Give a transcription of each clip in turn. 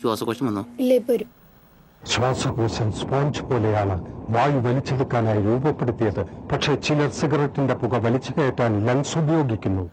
ശ്വാസകോശം വന്നോ? ഇല്ല, ഇപ്പൊ വരും. ശ്വാസകോശം സ്പോഞ്ച് പോലെയാണ് വായു വലിച്ചെടുക്കാനായി രൂപപ്പെടുത്തിയത്. പക്ഷേ ചിലർ സിഗരറ്റിന്റെ പുക വലിച്ചു കയറ്റാൻ ലങ്സ് ഉപയോഗിക്കുന്നു.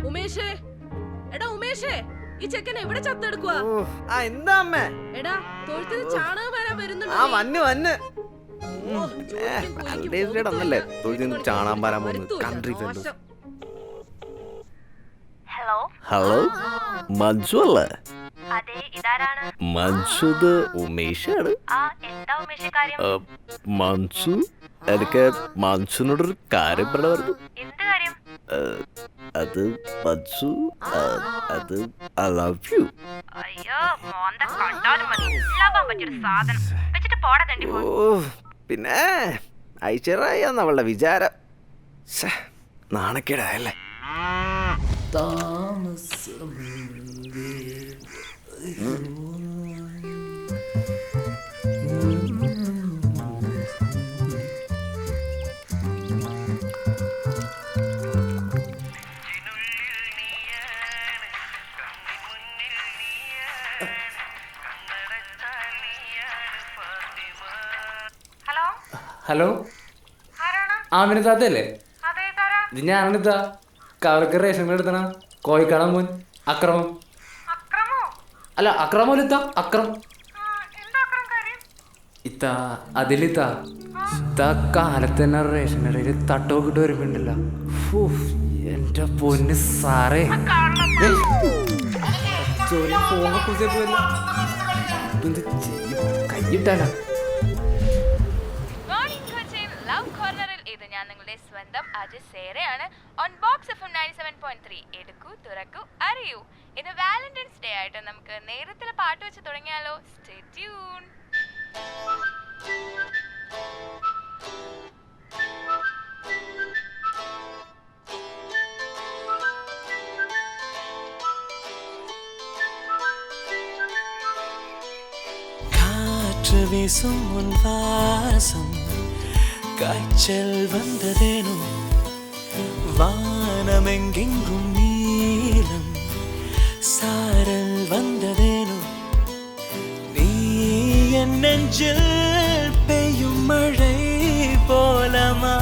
ഉമേഷേ, എടാ ഉമേഷേ, ഈ ചെക്കൻ എവിടെ ചത്തെടുക്കുക? എന്താ അമ്മേ? എടാ തൊഴുത്തിൽ ചാണകം വരാൻ വരുന്നുണ്ട്. ഒന്നല്ലേ തൊഴുത്തിൽ ചാണാൻ വരാൻ പോകുന്നത്. കൺട്രി ഹലോ, മഞ്ജു അല്ലേ? മഞ്ജു ഉമേഷാണ്. മഞ്ജു, എനിക്ക് മഞ്ജുനോടൊരു കാര്യം പറഞ്ഞു. അത് മഞ്ജു, അത് ഐ ലവ് യു. പിന്നെ ഐശ്വര്യാന്ന് അവളുടെ വിചാരം. നാണക്കേടായല്ലേ? ഹലോ, ആമിനത്താത്തല്ലേ? ഇത് ഞാനാണിത്താ. കവർക്ക് റേഷൻ കാർഡ് എടുത്തണ കോഴിക്കാടൻ മോൻ അക്രമം. അല്ല, അക്രമല്ല അക്രം. ഇത്താ അതിലിത്താ കാലത്ത് തന്നെ റേഷൻ കടയിൽ തട്ടോക്കിട്ട് വരുമ്പോണ്ടല്ല, എന്റെ പൊന്ന് സാറേ, കൈയിട്ടാനാ. ഞാൻ നിങ്ങളുടെ സ്വന്തം അജയ് സേരയാണ്. ഓൺ ബോക്സ് FM 97.3 എടുക്കൂ, തുറക്കൂ, അറിയൂ. ഇന്ന് വാലന്റൈൻസ് ഡേ ആയിട്ട് നമുക്ക് നേരത്തിലെ പാട്ട് വെച്ച് തുടങ്ങിയാലോ? Stay tune. காற்று வீசும் உன் வாசம் காய்ச்சல் வந்ததேனோ வானமெங்கெங்கும் நீலம் சாரல் வந்ததேனோ நீ என் நெஞ்சில் பெய்யும் மழை போலமா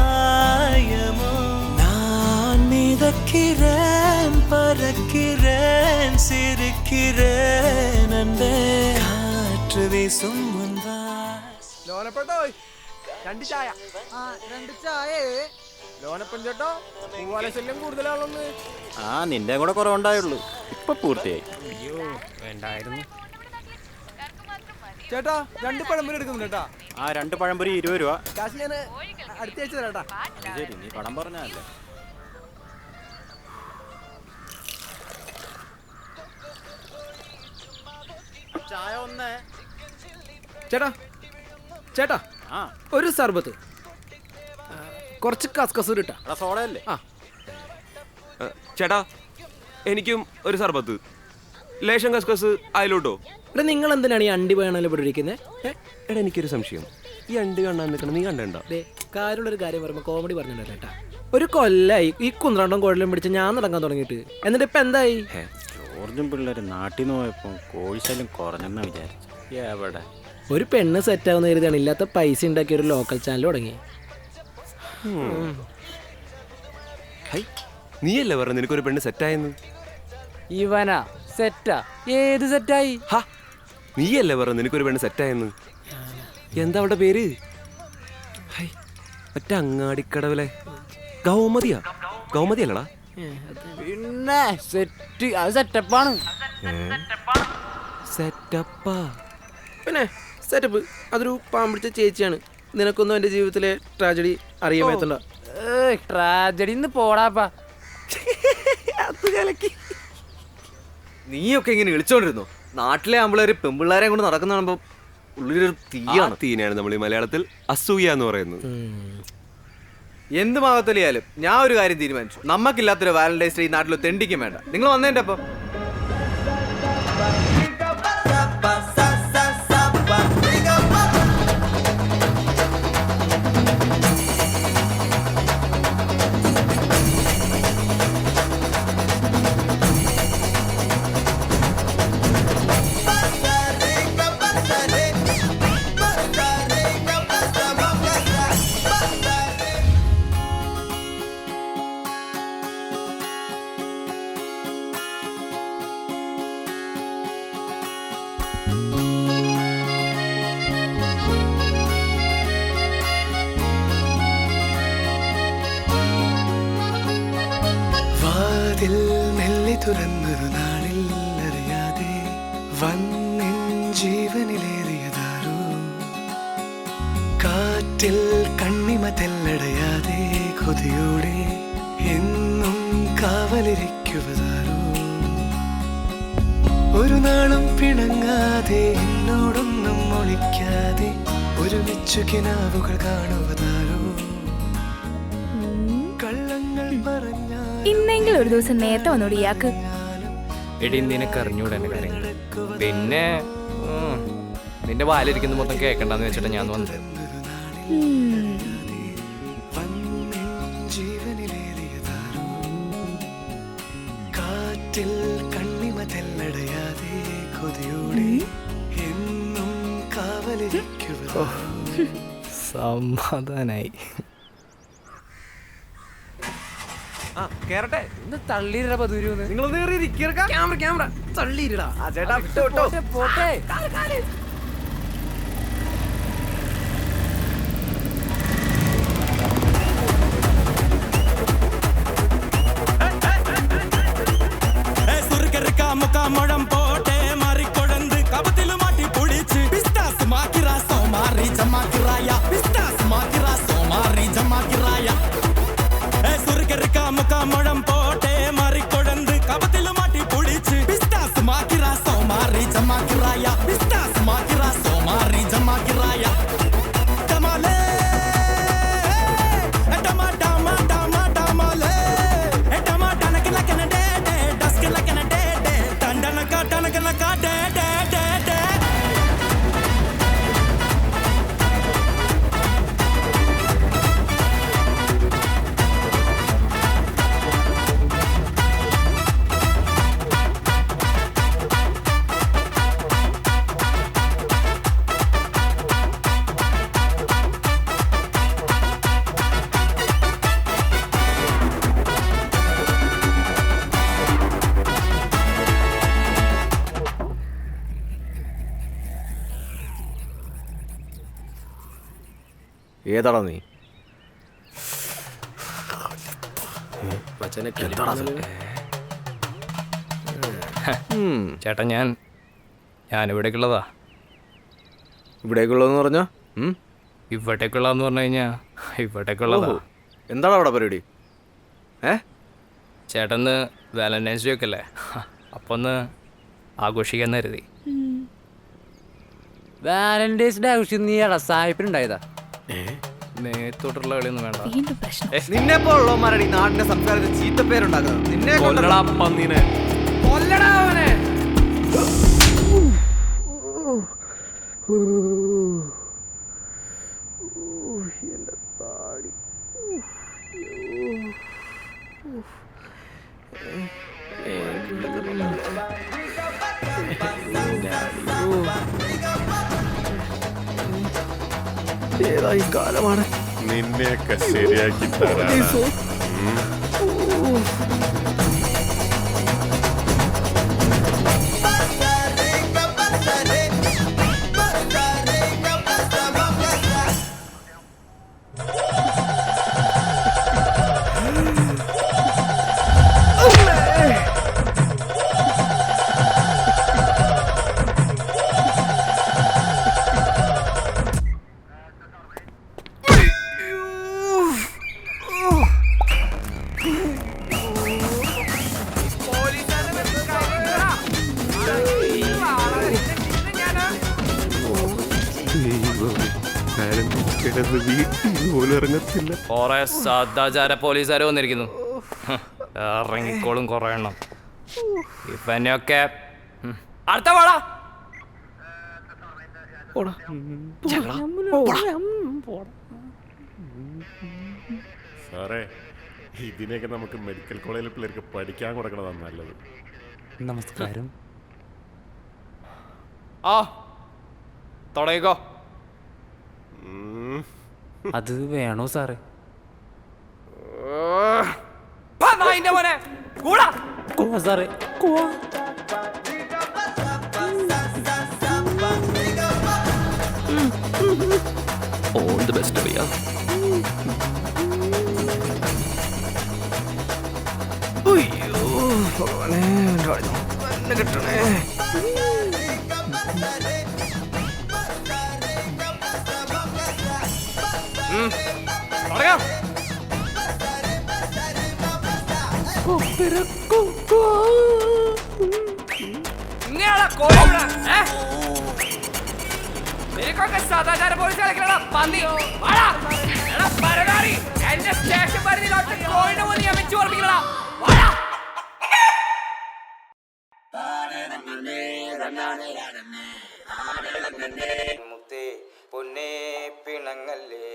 நடக்கிறேன் பறக்கிறேன் சிரிக்கிறேன் அன்பே காற்று வீசும் முன் ലോനപ്പെട്ടോ രണ്ട് ചായ ലോനപ്പൻ ചേട്ടോ പൂവാല ശല്യം കൂടുതലാണോന്ന്? ആ നിന്റെ കൂടെ കുറവുണ്ടായുള്ളൂ, ഇപ്പൊ പൂർത്തിയായി. അയ്യോ വേണ്ടായിരുന്നു. ചേട്ടാ 2 പഴംപൊരി എടുക്കുന്നുണ്ട് കേട്ടാ. ആ 2 പഴംപൊരി 20 രൂപ. കാശ് ഞാൻ അടുത്ത ആഴ്ച തരാട്ടാ. ശരി, നീ കടം പറഞ്ഞല്ലേ. ചായ ഒന്ന്. ചേട്ടാ ചേട്ടാ ആ ഒരു സർബത്ത്, കുറച്ച് കസ്കസൂർ ഇട്ടാ. സോഡയല്ലേ? ആ ചേട്ടാ എനിക്കും ഒരു സർബത്ത്, ലേശം കസ്കസ് അതിലോട്ടോ. എടാ നിങ്ങൾ എന്തിനാണ് ഈ അണ്ടി വേണമല്ലോ ഇവിടെ ഇരിക്കുന്നത്? എടാ എനിക്കൊരു സംശയം, ഈ അണ്ടി കാണാൻ നിൽക്കണം, നീ കണ്ടോ? കാര്യമുള്ളൊരു കാര്യം പറയുമ്പോൾ കോമഡി പറഞ്ഞിട്ടല്ല ചേട്ടാ. ഒരു കൊല്ലായി ഈ കുന്ത്രണ്ടും കുഴലും പിടിച്ച് ഞാൻ നടക്കാൻ തുടങ്ങിയിട്ട്. എന്നിട്ട് ഇപ്പൊ എന്തായി? ജോർജും പിള്ളേര് നാട്ടിൽ നിന്ന് പോയപ്പോ കോഴിശല്യം കുറഞ്ഞെന്ന് വിചാരിച്ചു. എവിടെ ഒരു പെണ്ണ് സെറ്റ് ആവുന്ന കരുതിയാണ് ഇല്ലാത്ത പൈസ ഉണ്ടാക്കി ഒരു ലോക്കൽ ചാനൽ തുടങ്ങി. നീയല്ലേ പറഞ്ഞ നിനക്കൊരു പെണ്ണ് സെറ്റായെന്ന്? ഇവനാ സെറ്റാ? ഏത് സെറ്റായി? ഹാ, നീയല്ലേ പറഞ്ഞ നിനക്കൊരു പെണ്ണ് സെറ്റായെന്ന്? എന്താ അവളുടെ പേര്? ഹൈ, മറ്റേ അങ്ങാടിക്കടവിലെ ഗൗമതിയാ? ഗൗമതി അല്ലടാ? പിന്നെ സെറ്റ്, അത് സെറ്റപ്പാണ്. സെറ്റപ്പാ? പിന്നെ സെറ്റപ്പ് അതൊരു പാമ്പിടിച്ച ചേച്ചിയാണ്. നിനക്കൊന്നും എൻ്റെ ജീവിതത്തിലെ ട്രാജഡി അറിയാൻ പറ്റണ്ട. ട്രാജഡി പോടാപ്പാ. നീയൊക്കെ ഇങ്ങനെ വിളിച്ചോണ്ടിരുന്നു. നാട്ടിലെ ആമ്പിള്ളേര് പെമ്പിള്ളേരെ കൊണ്ട് നടക്കുന്ന കാണുമ്പോ ഉള്ളിലൊരു തീയാണ്. തീനെയാണ് നമ്മൾ ഈ മലയാളത്തിൽ അസൂയ എന്ന് പറയുന്നത്. എന്ത് മാകത്തലിയാലും ഞാൻ ഒരു കാര്യം തീരുമാനിച്ചു. നമുക്കില്ലാത്തൊരു വാലന്റൈൻസ് ഡേ ഈ നാട്ടിൽ തെണ്ടിക്കും വേണ്ട. നിങ്ങൾ വന്നേന്റെ അപ്പം വാതിൽ മെല്ലെ തുറന്നൊരു നാളിൽ അറിയാതെ വന്നിൻ ജീവനിലേറിയതാരോ കാറ്റിൽ കണ്ണിമ തെല്ലടയാതെ കൊതിയോടെ എന്നും കാവലിരിക്കുവതാരോ ഒരു നാളും പിണങ്ങാതെ എന്നോടൊന്നും ഒളിക്കാതെ ഒരുമിച്ചു കിനാവുകൾ കാണുവതാരോ കള്ളങ്ങൾ പറഞ്ഞ ഇന്നെങ്കിലും ഒരു ദിവസം നേരത്തെ വന്നോടി ഇയാൾക്ക്. എടി നിനക്ക് അറിഞ്ഞൂടെ എന്റെ കാര്യങ്ങൾ. പിന്നെ നിന്റെ വാലിരിക്കുന്ന മൊത്തം കേൾക്കണ്ടെന്ന് വെച്ചിട്ട് ഞാൻ വന്നത്. ജീവനിലേറിയതാരോ കാറ്റിൽ കണ്ണിമ തെല്ലടയാതെ കൊതിയോടെ എന്നും കാവലിരിക്കുക. സമാധാനായി. ആ കേറട്ടെ. തള്ളിയിട പതിരു. നിങ്ങളൊന്ന് ക്യാമറ ക്യാമറ തള്ളിയിടാ. ആ ചേട്ടാ വിട്ടോ വിട്ടോ. പോട്ടെ. മുഖം പോട്ടെ മറിക്കൊടന്ത് കപത്തില് മാറ്റി പൊടിച്ച് പിസ്താസ് മാക്കിറ സോമാറി ജമാക്കിറായ പിസ്താസ് മാക്കിറ സോമാറി ജമാക്കിറായ സുർഗരിക്ക മുഖം പോട്ടെ മറിക്കൊടന്ത് കപത്തില് മാറ്റി പൊടിച്ച് പിസ്താസ് മാക്കിറ സോമാറി ജമാക്കിറായ പിസ്താസ് ഏതാടാ നീ? മച്ചാനെ ചേട്ടാ ഞാൻ ഇവിടേക്കുള്ളതാ. ഇവിടേക്കുള്ളതെന്ന് പറഞ്ഞാ? ഇവിടേക്കുള്ളതെന്ന് പറഞ്ഞു കഴിഞ്ഞാ ഇവിടേക്കുള്ളതാ. എന്താണ് അവിടെ പരിപാടി? ചേട്ടന്ന് വാലന്റൈൻസ് ഡേ ഒക്കെ അല്ലേ, അപ്പൊ ഒന്ന് ആഘോഷിക്കാന്ന് കരുതി. വാലന്റൈൻസ് ഡേ ആവശ്യം നീ സായിപ്പിനുണ്ടായതാ. നേത്തോട്ടുള്ള കളിയൊന്നും വേണ്ട. നിന്നെ പോലുള്ളവന്മാരാണ് ഈ നാടിന്റെ സംസ്കാരത്തിൽ ചീത്തപ്പേരുണ്ടാക്കുന്നത്. നിന്നെ കൊല്ലടാ പന്നീനെ. കൊല്ലടാ അവനെ. ഏതായി കാലമാണ് നിന്നെയൊക്കെ ശരിയാക്കി തരാം. കൊറേ സദാചാര പോലീസുകാർ വന്നിരിക്കുന്നു. ഇറങ്ങിക്കോളും കൊറേ എണ്ണം. ഇവനെയൊക്കെ അടുത്ത പാടാ. സാറേ, ഇതിനെയൊക്കെ നമുക്ക് മെഡിക്കൽ കോളേജിൽ പിള്ളേർക്ക് പഠിക്കാൻ കൊടുക്കണതാണ് നല്ലത്. നമസ്കാരം. തുടങ്ങിക്കോ. അത് വേണോ സാറേ? സാറേ ഓൾ ദി ബെസ്റ്റ് ഭയ്യ. കിട്ടണേ. സദാചാര പോലീസ് പന്നി എന്റെ സ്റ്റേഷൻ പരിധിയിലോട്ട് കോഴിനെ പോലെ ഞാൻ വെച്ച് ഓർമ്മിക്കണ. പൊന്നേ പിണങ്ങല്ലേ,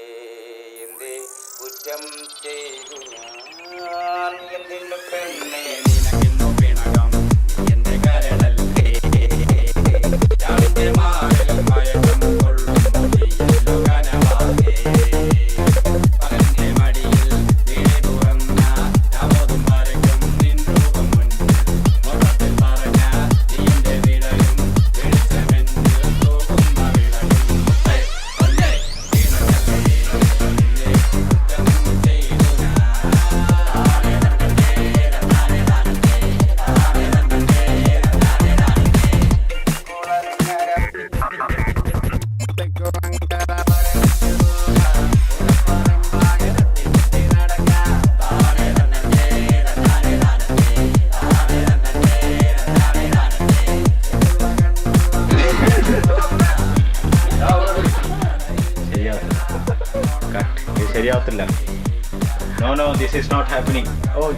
എന്തേ കുറ്റം ചെയ്തു ഞാൻ, എന്തിനു പെണ്ണേ നിനക്കെന്നു പിണകം എന്റെ കരളല്ലേ, മാറിലും മയക്കം കൊള്ളും മൊഴിയല്ലോ കനവാകെ, പകന്റെ മടിയിൽ വീണി തുറന്ന നവതും പരക്കും നിൻ രൂപം മുന്നിൽ, മൊത്തത്തിൽ പറഞ്ഞ നീന്റെ വിടലും വെളിച്ചമെന്നിൽ തൂകുന്ന വിടലും. ശരിയാവത്തില്ല. No, this is not happening. Oh.